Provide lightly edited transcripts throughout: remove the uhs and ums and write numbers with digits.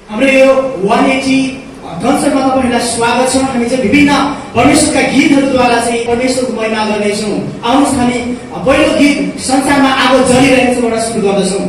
हाम्रो यो 180 कन्सर्टमा तपाईहरुलाई स्वागत छ। हामी चाहिँ विभिन्न परमेश्वरका गीतहरुद्वारा चाहिँ परमेश्वरको महिमा गर्नेछौँ। आउनुहोस् हामी पहिलो गीत संसारमा आगो जलिरहेको छबाट सुरु गर्दछौँ।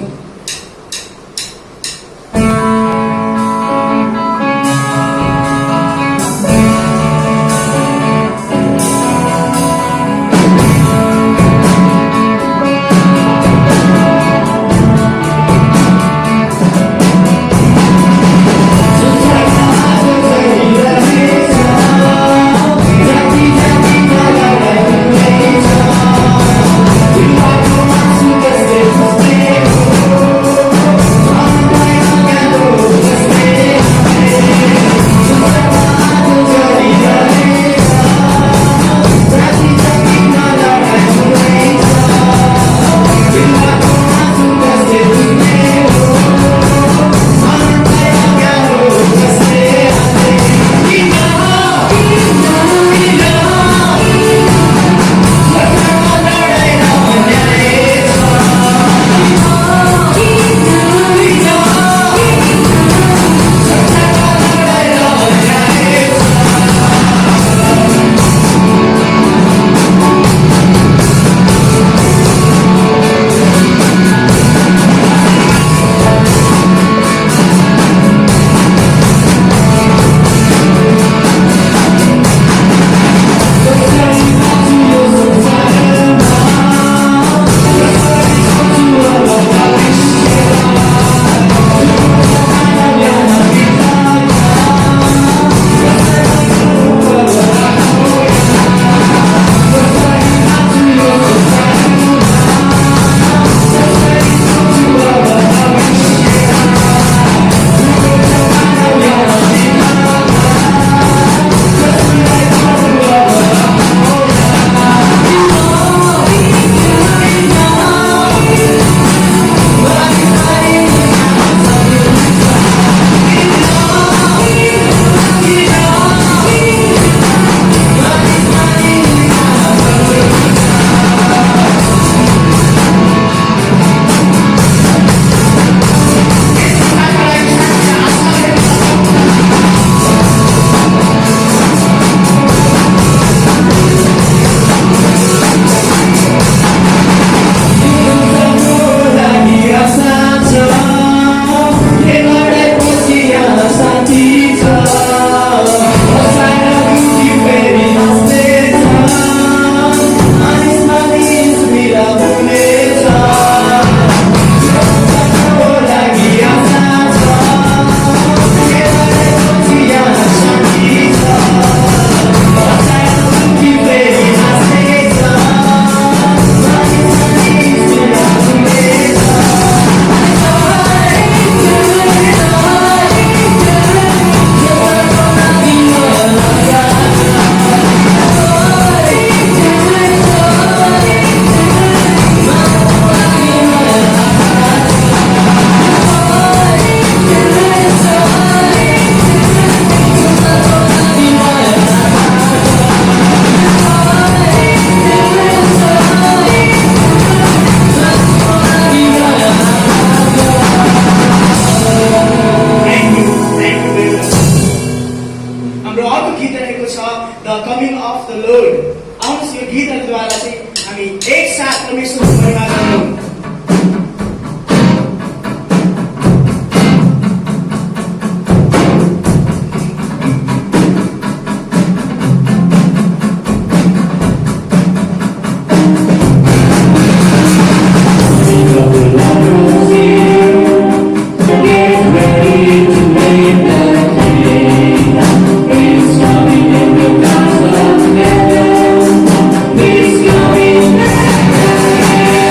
Please go in there.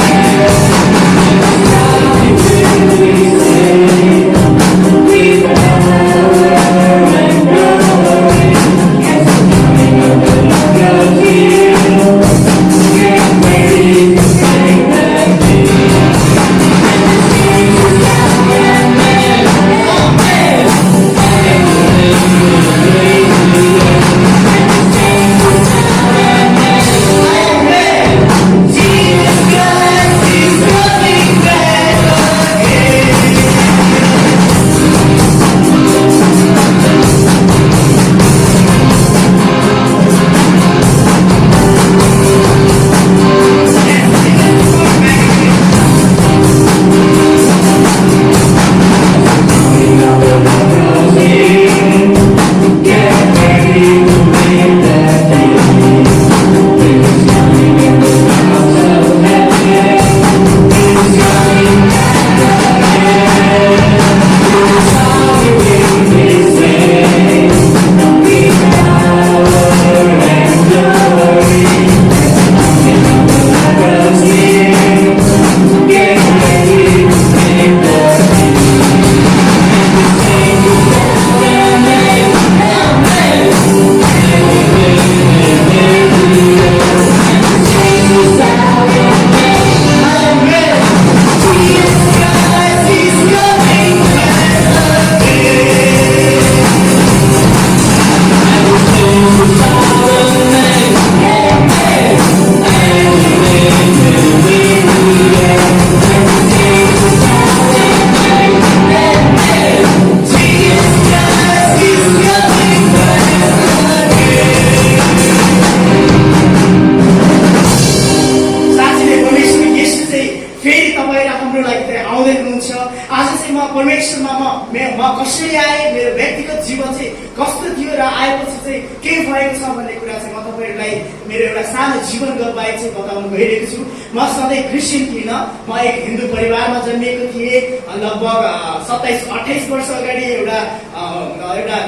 परमेश्वरमा म कसरी आएँ, मेरो व्यक्तिगत जीवन चाहिँ कस्तो थियो र आएपछि चाहिँ के भएको छ भन्ने कुरा चाहिँ म तपाईँहरूलाई मेरो एउटा सानो जीवन गवाई चाहिँ बताउनु गइरहेको छु। म सधैँ क्रिस्चियन थिइनँ, म एक हिन्दू परिवारमा जन्मिएको थिएँ। लगभग 27-28 वर्ष अगाडि एउटा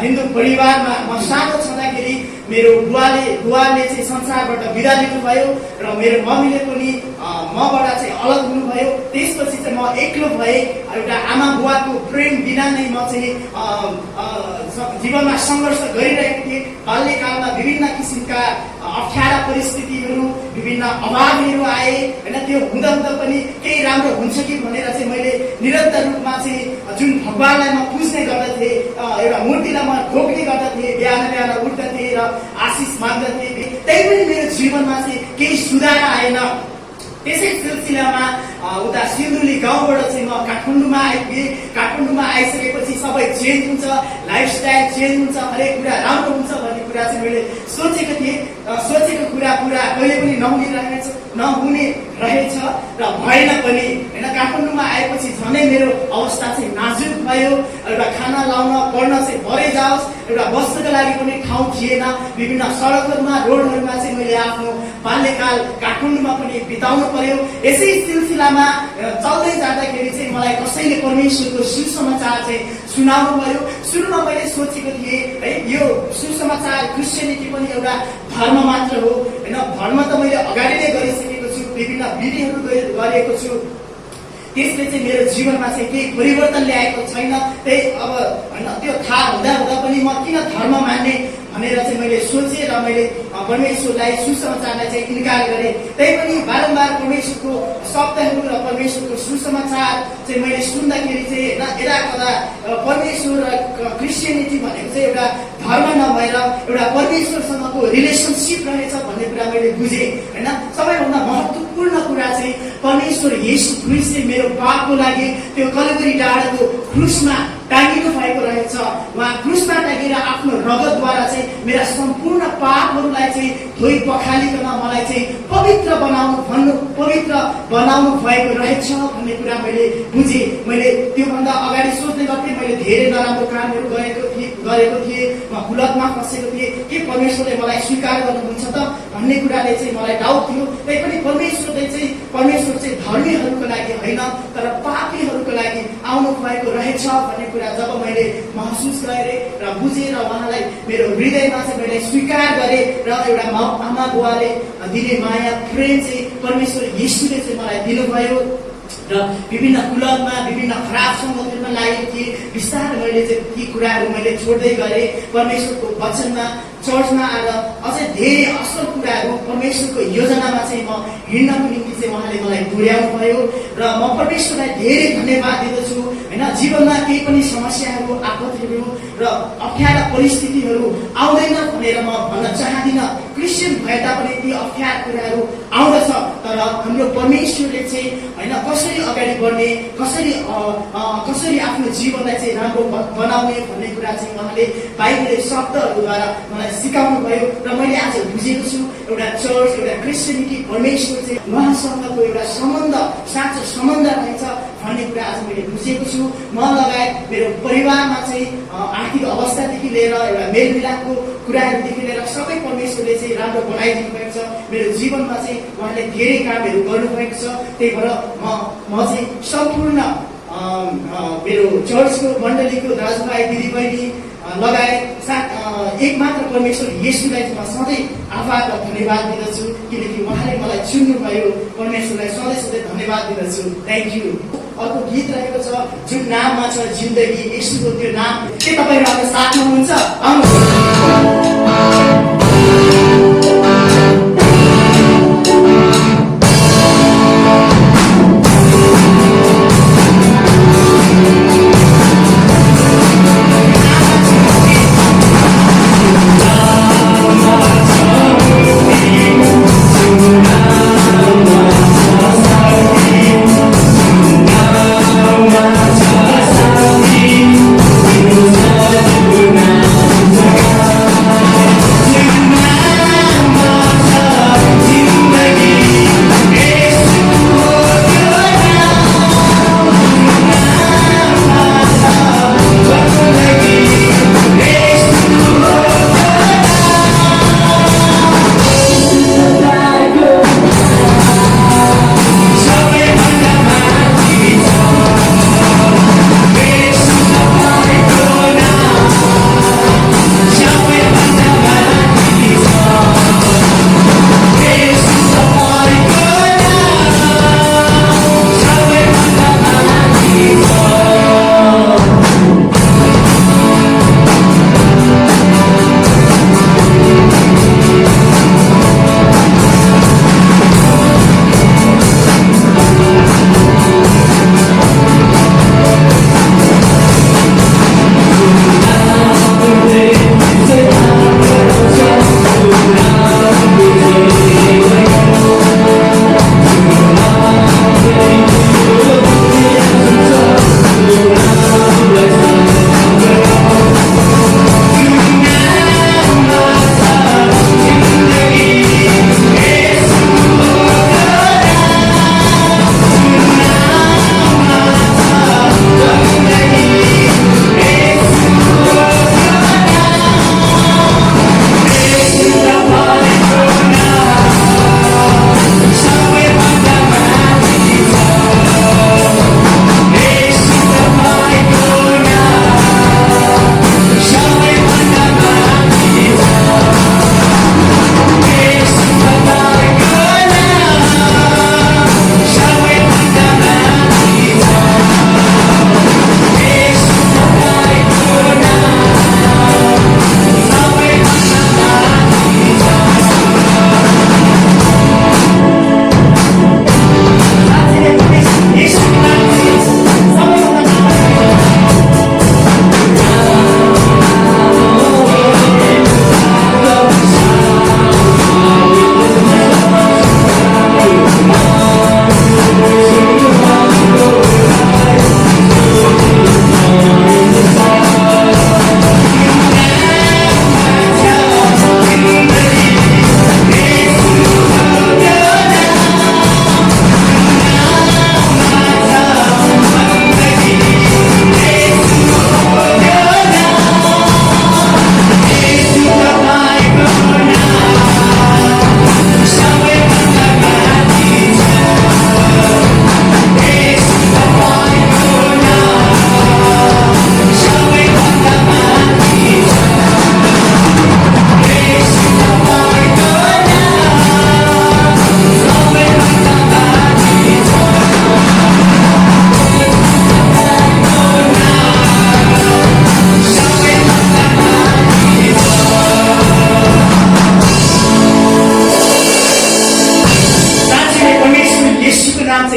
हिन्दू परिवारमा म सानो छँदाखेरि मेरो बुवाले चाहिँ संसारबाट बिदा लिनुभयो र मेरो मम्मीले पनि मबाट चाहिँ अलग हुनुभयो। त्यसपछि चाहिँ म एक्लो भएँ। एउटा आमा बुवाको प्रेम बिना नै म चाहिँ जीवनमा सङ्घर्ष गरिरहेको थिएँ। बाल्यकालमा विभिन्न किसिमका अप्ठ्यारा परिस्थितिहरू, विभिन्न अभावहरू आए होइन। त्यो हुँदा पनि केही राम्रो हुन्छ कि भनेर चाहिँ मैले निरन्तर रूपमा चाहिँ जुन भगवानलाई म पुज्ने गर्दथेँ, एउटा मूर्तिलाई म ढोक्ने गर्दथेँ, बिहान उठ्दथेँ र आशिष माग्दथेँ, त्यही पनि मेरो जीवनमा चाहिँ केही सुधार आएन। त्यसै सिलसिलामा उता सिन्धुली गाउँबाट चाहिँ म काठमाडौँमा आइपुगेँ। काठमाडौँमा आइसकेपछि सबै चेन्ज हुन्छ, लाइफस्टाइल चेन्ज हुन्छ, हरेक कुरा राम्रो हुन्छ भन्ने कुरा चाहिँ मैले सोचेको थिएँ। सोचेको कुरा पुरा कहिले पनि नहुने रहेछ र भएन पनि होइन। काठमाडौँमा आएपछि झनै मेरो अवस्था चाहिँ नाजुक भयो। एउटा खाना लाउन पढ्न चाहिँ भरै जाओस्, एउटा बस्नको लागि पनि ठाउँ थिएन। विभिन्न सडकहरूमा रोडहरूमा चाहिँ मैले आफ्नो बाल्यकाल काठमाडौँमा पनि बिताउनु पर्यो। यसै सिलसिलामा चल्दै जाँदाखेरि चाहिँ मलाई कसैले परमेश्वरको सुसमाचार चाहिँ सुनाउनु भयो। सुरुमा मैले सोचेको थिएँ है यो सुसमाचार क्रिस्चियनिटी पनि एउटा धर्म मात्र हो होइन। धर्म त मैले अगाडि नै गरिसकेको छु, विभिन्न विधिहरू गरेको छु। त्यसले चाहिँ मेरो जीवनमा चाहिँ केही परिवर्तन ल्याएको छैन। त्यही अब होइन त्यो थाहा हुँदा पनि म किन धर्म मान्ने भनेर चाहिँ मैले सोचेँ र मैले परमेश्वरलाई सुसमाचारलाई चाहिँ इन्कार गरेँ। त्यही पनि बारम्बार परमेश्वरको शब्दहरू र परमेश्वरको सुसमाचार चाहिँ मैले सुन्दाखेरि चाहिँ होइन यता कता परमेश्वर र क्रिस्चियनिटी भनेको चाहिँ एउटा धर्म नभएर एउटा परमेश्वरसँगको रिलेसनसिप रहेछ भन्ने कुरा मैले बुझेँ होइन। सबैभन्दा महत्त्वपूर्ण कुरा चाहिँ परमेश्वर येशू ख्रीष्टले मेरो पापको लागि त्यो कलवरी डाँडाको क्रुसमा टाँगिनु भएको रहेछ। उहाँ क्रुसमा टाँगेर आफ्नो रगतद्वारा चाहिँ मेरा सम्पूर्ण पापहरूलाई चाहिँ धोइ पखालिकन मलाई चाहिँ पवित्र बनाउनु भएको रहेछ भन्ने कुरा मैले बुझेँ। मैले त्योभन्दा अगाडि सोच्ने गर्थेँ, मैले धेरै नराम्रो कामहरू गरेको थिएँ, म कुलतमा फँसेको थिएँ। के परमेश्वरले मलाई स्वीकार गर्नुहुन्छ त भन्ने कुराले चाहिँ मलाई डाउट थियो। तैपनि परमेश्वर चाहिँ धर्मीहरूको लागि होइन तर पापीहरूको लागि आउनु भएको रहेछ भन्ने कुरा जब मैले महसुस गरेँ र बुझेँ र उहाँलाई मेरो हृदयमा चाहिँ मैले स्वीकार गरेँ र एउटा आमा बुवाले दिने माया प्रेम चाहिँ परमेश्वर येशूले चाहिँ मलाई दिनुभयो। र विभिन्न कुलतमा विभिन्न खराब सङ्गतहरूमा लागेको थिएँ। बिस्तारै मैले चाहिँ ती कुराहरू मैले छोड्दै गरेँ। परमेश्वरको वचनमा चर्चमा आएर अझै धेरै असल कुराहरू परमेश्वरको योजनामा चाहिँ म हिँड्नको निम्ति चाहिँ उहाँले मलाई पुर्याउनु भयो र म परमेश्वरलाई धेरै धन्यवाद दिँदछु होइन। जीवनमा केही पनि समस्याहरू, आपत्तिहरू र अप्ठ्यारा परिस्थितिहरू आउँदैन भनेर म भन्न चाहदिनँ। क्रिस्चियन भए तापनि ती अप्ठ्यारा कुराहरू आउँदछ, तर हाम्रो परमेश्वरले चाहिँ होइन कसरी अगाडि बढ्ने, कसरी आफ्नो जीवनलाई चाहिँ राम्रो बनाउने भन्ने कुरा चाहिँ उहाँले बाइबलले शब्दहरूद्वारा मलाई सिकाउनु भयो र मैले आज बुझेको छु एउटा चर्च, एउटा क्रिस्चियनिटी परमेश्वर चाहिँ उहाँसँगको एउटा सम्बन्ध, साँचो सम्बन्ध रहेछ भन्ने कुरा आज मैले बुझेको छु। म लगायत मेरो परिवारमा चाहिँ आर्थिक अवस्थादेखि लिएर एउटा मेलमिलापको कुराहरूदेखि लिएर सबै परमेश्वरले चाहिँ राम्रो बनाइदिनु भएको छ। मेरो जीवनमा चाहिँ उहाँले धेरै कामहरू गर्नुभएको छ। त्यही भएर म चाहिँ सम्पूर्ण मेरो चर्चको मण्डलीको दाजुभाइ दिदीबहिनी लगायत एकमात्र परमेश्वर येशूलाई म सधैँ आभार र धन्यवाद दिँदछु किनकि उहाँले मलाई चुन्नुभयो। परमेश्वरलाई सधैँ धन्यवाद दिँदछु। Thank you. अर्को गीत रहेको छ जुन नाममा छ जिन्दगी, येशूको त्यो नाम। के तपाईँहरू आफ्नो साथमा हुनुहुन्छ?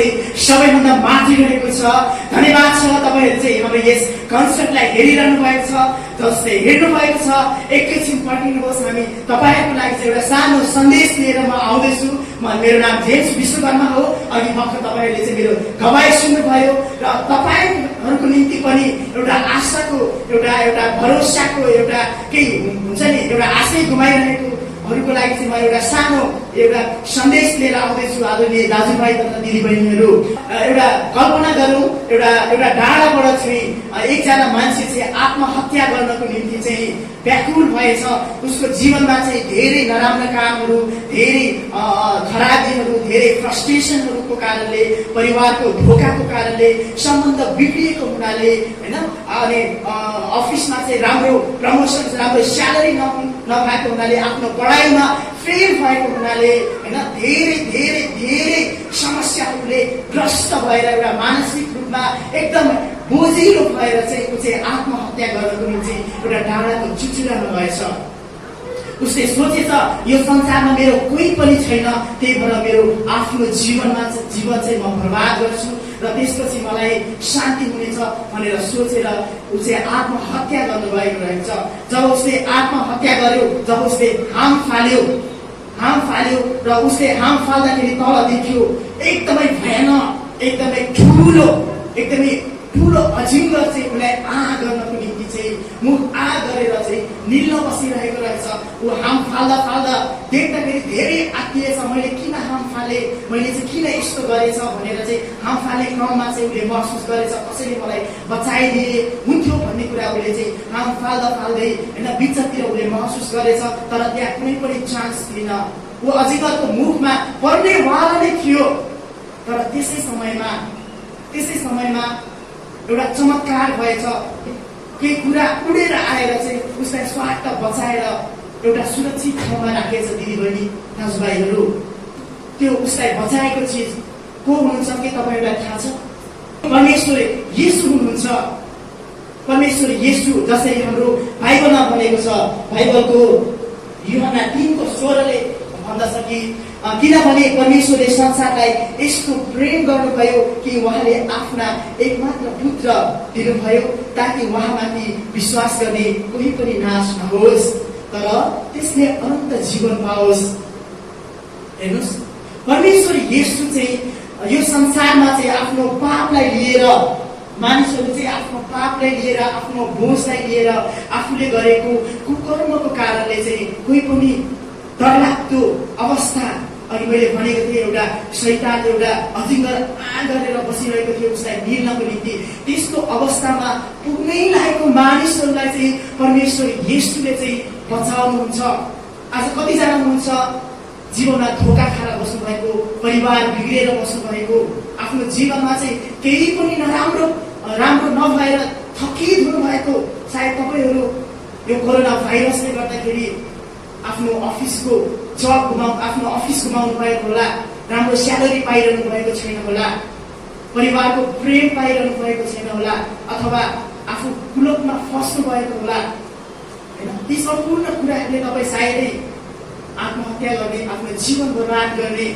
चाहिँ सबैभन्दा माथि रहेको छ। धन्यवाद छ तपाईँहरू चाहिँ हाम्रो यस कन्सर्टलाई हेरिरहनु भएको छ, जसले हेर्नु भएको छ। एकैछिन पर्खिनुहोस्, हामी तपाईँहरूको लागि चाहिँ एउटा सानो सन्देश लिएर म आउँदैछु। मेरो नाम जेम्स विश्वकर्मा हो। अघि भर्खर तपाईँहरूले चाहिँ मेरो गवाई सुन्नुभयो र तपाईँहरूको निम्ति पनि एउटा आशाको, एउटा भरोसाको, एउटा केही हुन्छ नि, एउटा आशै गुमाइरहेकोहरूको लागि चाहिँ म एउटा सानो एउटा सन्देश लिएर आउँदैछु। आदरणीय दाजुभाइ तथा दिदीबहिनीहरू, एउटा कल्पना गरौँ, एउटा डाँडाबाट चाहिँ एकजना मान्छे चाहिँ आत्महत्या गर्नको निम्ति चाहिँ व्याकुल भएछ। उसको जीवनमा चाहिँ धेरै नराम्रा कामहरू, धेरै खराबीहरू, धेरै फ्रस्ट्रेसनहरूको कारणले, परिवारको धोकाको कारणले, सम्बन्ध बिग्रिएको हुनाले, होइन, अनि अफिसमा चाहिँ राम्रो प्रमोसन, राम्रो स्यालेरी नभएको हुनाले, आफ्नो पढाइमा फेल भएको हुनाले, होइन, धेरै धेरै धेरै समस्याहरूले ग्रस्त भएर एउटा मानसिक रूपमा एकदम बोझिलो भएर चाहिँ ऊ चाहिँ आत्महत्या गर्नको निम्ति एउटा डाँडाको चुचुरामा गएछ। उसले सोचेछ यो संसारमा मेरो कोही पनि छैन, त्यही भएर मेरो आफ्नो जीवन चाहिँ म बर्बाद गर्छु र त्यसपछि मलाई शान्ति हुनेछ भनेर सोचेर ऊ चाहिँ आत्महत्या गर्नुभएको रहेछ। जब उसले आत्महत्या गर्यो, जब उसले हाम फाल्यो र उसले हाम फाल्दाखेरि तल देख्यो एकदमै भयानक, एकदमै ठुलो अजिङ्गर चाहिँ उसलाई गर्नको निम्ति चाहिँ मुख गरेर चाहिँ निल्न बसिरहेको रहेछ। ऊ हाम फाल्दा देख्दाखेरि धेरै आत्तिएछ। मैले किन हाम फालेँ, मैले चाहिँ किन यस्तो गरेछ भनेर चाहिँ हाम फाल्ने क्रममा चाहिँ उसले महसुस गरेछ कसैले मलाई बचाइदिए हुन्थ्यो भन्ने कुरा उसले चाहिँ हाम फाल्दै होइन बिचतिर उसले महसुस गरेछ। तर त्यहाँ कुनै पनि चान्स थिएन। ऊ अजिङ्गरको मुखमा पर्नेवाला नै थियो। तर त्यसै समयमा एउटा चमत्कार भएछ। केही कुरा उडेर आएर चाहिँ उसलाई स्वाट बचाएर एउटा सुरक्षित ठाउँमा राखेछ। दिदीबहिनी दाजुभाइहरू, त्यो उसलाई बचाएको चिज को हुनुहुन्छ के तपाईँहरूलाई थाहा छ? परमेश्वर येशू हुनुहुन्छ। परमेश्वर येशू, जसरी हाम्रो बाइबलमा भनेको छ, बाइबलको यूहन्ना 3:16ले भन्दछ कि किनभने परमेश्वरले संसारलाई यस्तो प्रेम गर्नुभयो कि उहाँले आफ्ना एकमात्र पुत्र दिनुभयो ताकि उहाँमाथि विश्वास गर्ने कोही पनि नाश नहोस् तर त्यसले अनन्त जीवन पाओस्। हेर्नुहोस्, परमेश्वर येशू चाहिँ यो संसारमा चाहिँ आफ्नो पापलाई लिएर, मानिसहरू चाहिँ आफ्नो पापलाई लिएर, आफ्नो बोझलाई लिएर, आफूले गरेको कुकर्मको कारणले चाहिँ कोही पनि डरलाग्दो अवस्था, अनि मैले भनेको थिएँ एउटा शैतान, एउटा अजिङ्गर गरेर बसिरहेको थियो उसलाई निल्नको निम्ति। त्यस्तो अवस्थामा पुग्नै लागेको मानिसहरूलाई चाहिँ परमेश्वर येशूले चाहिँ बचाउनुहुन्छ। आज कतिजना हुनुहुन्छ जीवनमा धोका खाएर बस्नुभएको, परिवार बिग्रिएर बस्नुभएको, आफ्नो जीवनमा चाहिँ केही पनि राम्रो नभएर थकित हुनुभएको। सायद तपाईँहरू यो कोरोना भाइरसले गर्दाखेरि आफ्नो अफिस गुमाउनु भएको होला, राम्रो स्यालेरी पाइरहनु भएको छैन होला, परिवारको प्रेम पाइरहनु भएको छैन होला, अथवा आफू कुलतमा फस्नु भएको होला। होइन, ती सम्पूर्ण कुराहरूले तपाईँ सायदै आत्महत्या गर्ने, आफ्नो जीवन बर्बाद गर्ने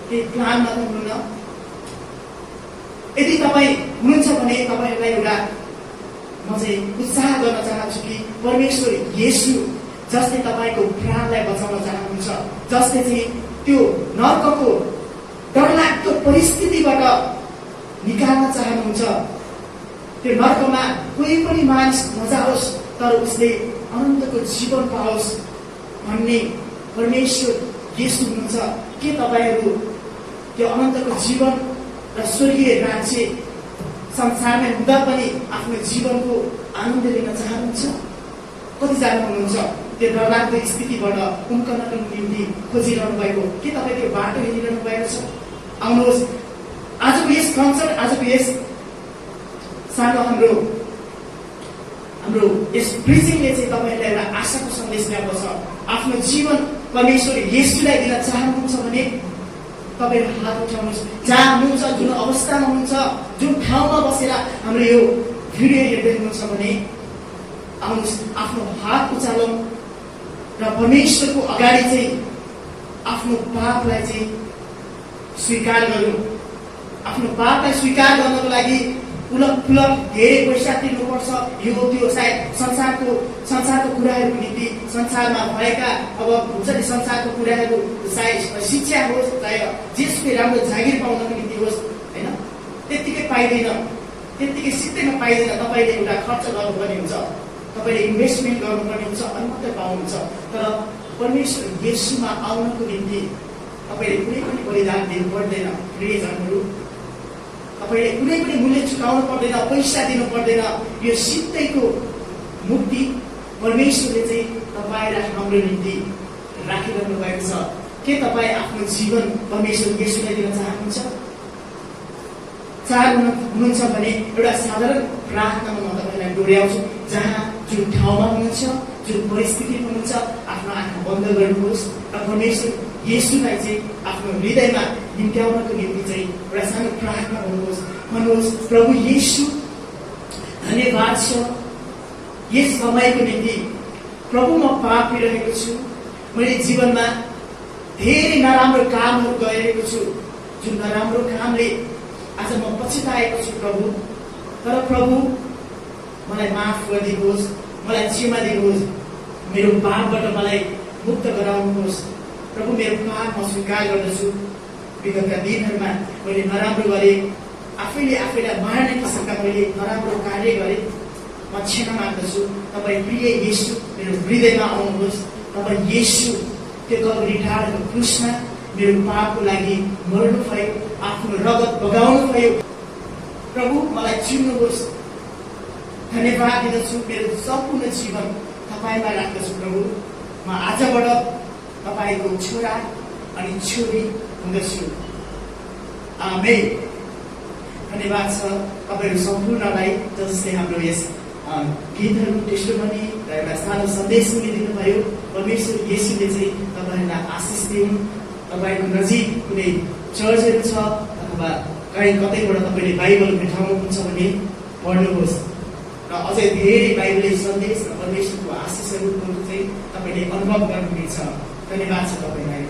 केही प्लानमा त हुन्न। यदि तपाईँ हुनुहुन्छ भने तपाईँहरूलाई एउटा म चाहिँ उत्साह गर्न चाहन्छु कि परमेश्वर येशू जसले तपाईँको प्राणलाई बचाउन चाहनुहुन्छ, जसले चाहिँ त्यो नर्कको डरलाग्दो परिस्थितिबाट निकाल्न चाहनुहुन्छ, त्यो नर्कमा कोही पनि मानिस नजाओस् तर उसले अनन्तको जीवन पाओस् भन्ने परमेश्वर येशू हुनुहुन्छ। के तपाईँहरू त्यो अनन्तको जीवन र स्वर्गीय राज्य संसारमै हुँदा पनि आफ्नो जीवनको आनन्द लिन चाहनुहुन्छ? कतिजना हुनुहुन्छ त्यो डरलाग्दो स्थितिबाट उम्कनको निम्ति खोजिरहनु भएको? के तपाईँ त्यो बाटो हिँडिरहनु भएको छ? आउनुहोस्, आजको यस कन्सर्ट, आजको यस सानो हाम्रो यस प्रिचिङले चाहिँ तपाईँहरूलाई एउटा आशाको सन्देश ल्याएको छ। आफ्नो जीवन परमेश्वर येशूलाई दिन चाहनुहुन्छ भने तपाईँहरू हात उठाउनुहोस्। जहाँ हुनुहुन्छ, जुन अवस्थामा हुनुहुन्छ, जुन ठाउँमा बसेर हाम्रो यो भिडियो हेर्दै हुनुहुन्छ भने आउनुहोस्, आफ्नो हात उचालौँ र परमेश्वरको अगाडि चाहिँ आफ्नो पापलाई चाहिँ स्वीकार गरौँ। आफ्नो पापलाई स्वीकार गर्नको लागि पुलक धेरै पैसा तिर्नुपर्छ। यो त्यो सायद संसारको कुराहरूको निम्ति संसारमा भएका अब हुन्छ नि संसारको कुराहरू सायद शिक्षा होस् चाहे जेसुकै राम्रो जागिर पाउनको निम्ति होस् होइन, त्यत्तिकै पाइँदैन, त्यत्तिकै सित्तैमा पाइँदैन। तपाईँले एउटा खर्च गर्नुपर्ने हुन्छ, तपाईँले इन्भेस्टमेन्ट गर्नुपर्ने हुन्छ, अनि मात्रै पाउनुहुन्छ। तर परमेश्वर येशूमा आउनको निम्ति तपाईँले कुनै पनि बलिदान दिनु पर्दैन। प्रियजनहरू, तपाईँले कुनै पनि मूल्य चुकाउनु पर्दैन, पैसा दिनु पर्दैन। यो सित्तैको मुक्ति परमेश्वरले चाहिँ तपाईँ र हाम्रो निम्ति राखिरहनु भएको छ। के तपाईँ आफ्नो जीवन परमेश्वर येशूलाई दिन चाहनुहुन्छ? हुनुहुन्छ भने एउटा साधारण प्रार्थनामा म तपाईँलाई डोर्याउँछु। जहाँ जुन ठाउँमा हुनुहुन्छ, जुन परिस्थितिमा हुनुहुन्छ, आफ्नो आँखा बन्द गर्नुहोस् र परमेश्वर येशूलाई चाहिँ आफ्नो हृदयमा निम्त्याउनको निम्ति चाहिँ एउटा सानो प्रार्थना गर्नुहोस्। भन्नुहोस्, प्रभु येशू धन्यवाद छ यस समयको निम्ति। प्रभु म पापी रहेको छु, मैले जीवनमा धेरै नराम्रो कामहरू गरिरहेको छु, जुन नराम्रो कामले आज म पछुताएको छु प्रभु। तर प्रभु मलाई माफ गरिदिनुहोस्, मलाई क्षमा दिनुहोस्, मेरो पापबाट मलाई मुक्त गराउनुहोस्। प्रभु मेरो पाप म स्वीकार गर्दछु। विगतका दिनहरूमा मैले नराम्रो गरेँ, आफैलाई मार्ने किसिमका मैले नराम्रो कार्य गरेँ। म क्षमा माग्दछु। तपाईँ प्रिय येशू मेरो हृदयमा आउनुहोस्। तपाईँ येशू त्यो कल्भरी ढाडको क्रुसमा मेरो पापको लागि मर्नुभयो, आफ्नो रगत बगाउनु भयो। प्रभु मलाई चिन्नुहोस्। धन्यवाद दिदछु। मेरो सम्पूर्ण जीवन तपाईँमा राख्दछु प्रभु। म आजबाट तपाईँको छोरा अनि छोरी हुँदछु। आमेन। धन्यवाद छ तपाईँहरू सम्पूर्णलाई जसले हाम्रो यस गीतहरू टेस्टोमनी र एउटा सानो सन्देश पनि दिनुभयो। परमेश्वर येशूले चाहिँ तपाईँहरूलाई आशिष दिउन्। तपाईँको नजिक कुनै चर्चहरू छ अथवा कहीँ कतैबाट तपाईँले बाइबल भेटाउनुहुन्छ भने पढ्नुहोस् र अझै धेरै बाइबलीय सन्देश र परमेश्वरको आशिषहरूको चाहिँ तपाईँले अनुभव गर्नुहुनेछ। धन्यवाद छ तपाईँलाई।